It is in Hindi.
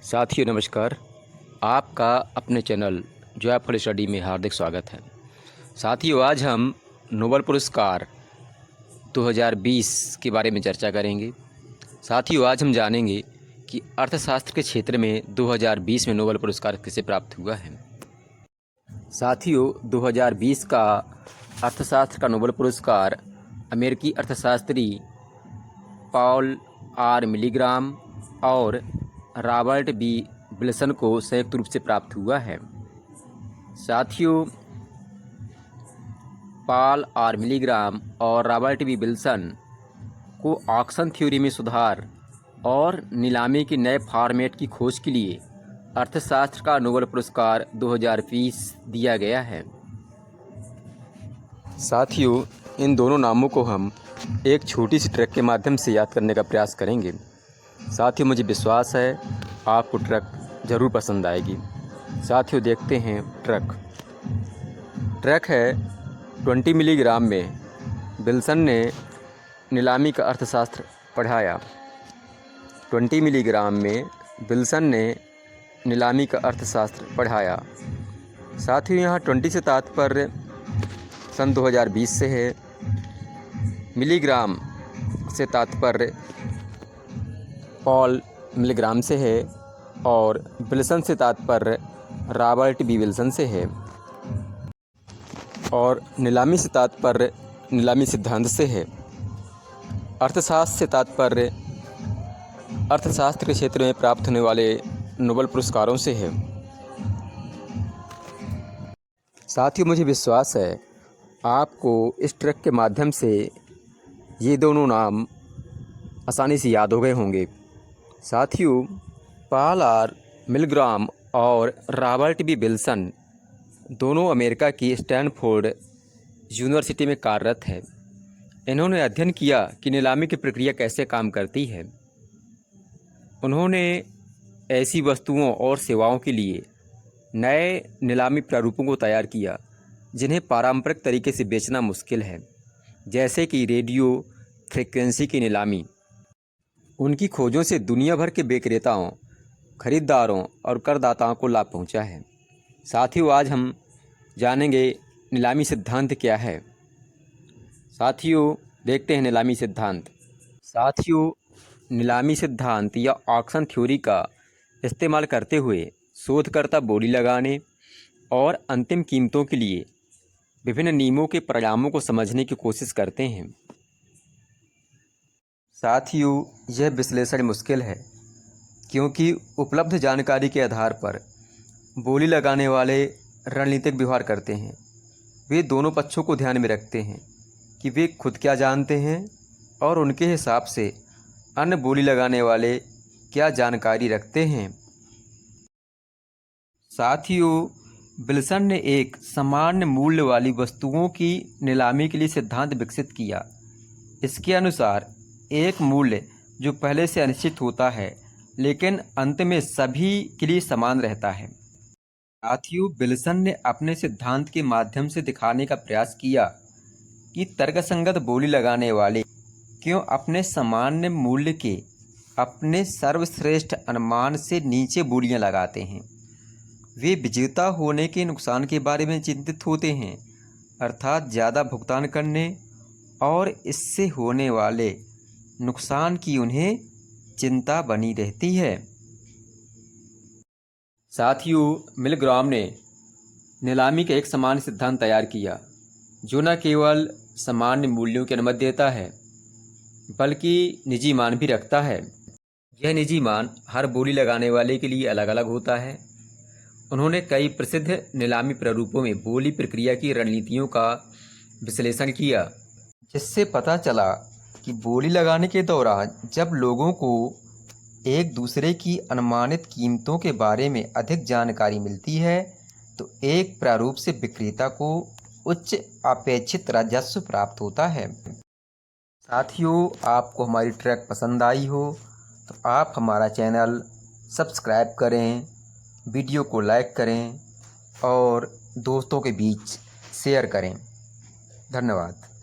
साथियों नमस्कार। आपका अपने चैनल जॉयफुल स्टडी में हार्दिक स्वागत है। साथियों आज हम नोबेल पुरस्कार 2020 के बारे में चर्चा करेंगे। साथियों आज हम जानेंगे कि अर्थशास्त्र के क्षेत्र में 2020 में नोबेल पुरस्कार किसे प्राप्त हुआ है। साथियों 2020 का अर्थशास्त्र का नोबेल पुरस्कार अमेरिकी अर्थशास्त्री पॉल आर मिलीग्राम और रॉबर्ट बी विल्सन को संयुक्त रूप से प्राप्त हुआ है। साथियों पॉल आर मिलीग्राम और रॉबर्ट बी विल्सन को ऑक्शन थ्योरी में सुधार और नीलामी के नए फॉर्मेट की खोज के लिए अर्थशास्त्र का नोबेल पुरस्कार 2020 दिया गया है। साथियों इन दोनों नामों को हम एक छोटी सी ट्रैक के माध्यम से याद करने का प्रयास करेंगे। साथियों मुझे विश्वास है आपको ट्रक ज़रूर पसंद आएगी। साथियों देखते हैं ट्रक है 20 मिलीग्राम में विल्सन ने नीलामी का अर्थशास्त्र पढ़ाया। 20 मिलीग्राम में विल्सन ने नीलामी का अर्थशास्त्र पढ़ाया। साथियों यहाँ 20 से तात्पर्य सन 2020 से है, मिलीग्राम से तात्पर्य पॉल मिलीग्राम से है और विल्सन से तात्पर्य रॉबर्ट बी विल्सन से है और नीलामी से तात्पर्य नीलामी सिद्धांत से है। अर्थशास्त्र से तात्पर्य अर्थशास्त्र के क्षेत्र में प्राप्त होने वाले नोबेल पुरस्कारों से है। साथियों मुझे विश्वास है आपको इस ट्रैक के माध्यम से ये दोनों नाम आसानी से याद हो गए होंगे। साथियों पॉल आर मिलीग्राम और रॉबर्ट बी विल्सन दोनों अमेरिका की स्टैनफोर्ड यूनिवर्सिटी में कार्यरत है। इन्होंने अध्ययन किया कि नीलामी की प्रक्रिया कैसे काम करती है। उन्होंने ऐसी वस्तुओं और सेवाओं के लिए नए नीलामी प्रारूपों को तैयार किया जिन्हें पारंपरिक तरीके से बेचना मुश्किल है, जैसे कि रेडियो फ्रीक्वेंसी की नीलामी। उनकी खोजों से दुनिया भर के विक्रेताओं, खरीदारों और करदाताओं को लाभ पहुंचा है। साथियों आज हम जानेंगे नीलामी सिद्धांत क्या है। साथियों देखते हैं नीलामी सिद्धांत। साथियों नीलामी सिद्धांत या ऑक्शन थ्योरी का इस्तेमाल करते हुए शोधकर्ता बोली लगाने और अंतिम कीमतों के लिए विभिन्न नियमों के परिणामों को समझने की कोशिश करते हैं। साथियों यह विश्लेषण मुश्किल है क्योंकि उपलब्ध जानकारी के आधार पर बोली लगाने वाले रणनीतिक व्यवहार करते हैं। वे दोनों पक्षों को ध्यान में रखते हैं कि वे खुद क्या जानते हैं और उनके हिसाब से अन्य बोली लगाने वाले क्या जानकारी रखते हैं। साथियों विल्सन ने एक सामान्य मूल्य वाली वस्तुओं की नीलामी के लिए सिद्धांत विकसित किया। इसके अनुसार एक मूल्य जो पहले से अनिश्चित होता है लेकिन अंत में सभी के लिए समान रहता है। साथियों विल्सन ने अपने सिद्धांत के माध्यम से दिखाने का प्रयास किया कि तर्कसंगत बोली लगाने वाले क्यों अपने सामान्य मूल्य के अपने सर्वश्रेष्ठ अनुमान से नीचे बोलियां लगाते हैं। वे विजेता होने के नुकसान के बारे में चिंतित होते हैं, अर्थात ज़्यादा भुगतान करने और इससे होने वाले नुकसान की उन्हें चिंता बनी रहती है। साथियों मिलीग्राम ने नीलामी का एक सामान्य सिद्धांत तैयार किया जो न केवल सामान्य मूल्यों की अनुमति देता है बल्कि निजी मान भी रखता है। यह निजी मान हर बोली लगाने वाले के लिए अलग अलग होता है। उन्होंने कई प्रसिद्ध नीलामी प्रारूपों में बोली प्रक्रिया की रणनीतियों का विश्लेषण किया, जिससे पता चला कि बोली लगाने के दौरान जब लोगों को एक दूसरे की अनुमानित कीमतों के बारे में अधिक जानकारी मिलती है तो एक प्रारूप से विक्रेता को उच्च अपेक्षित राजस्व प्राप्त होता है। साथियों आपको हमारी ट्रैक पसंद आई हो तो आप हमारा चैनल सब्सक्राइब करें, वीडियो को लाइक करें और दोस्तों के बीच शेयर करें। धन्यवाद।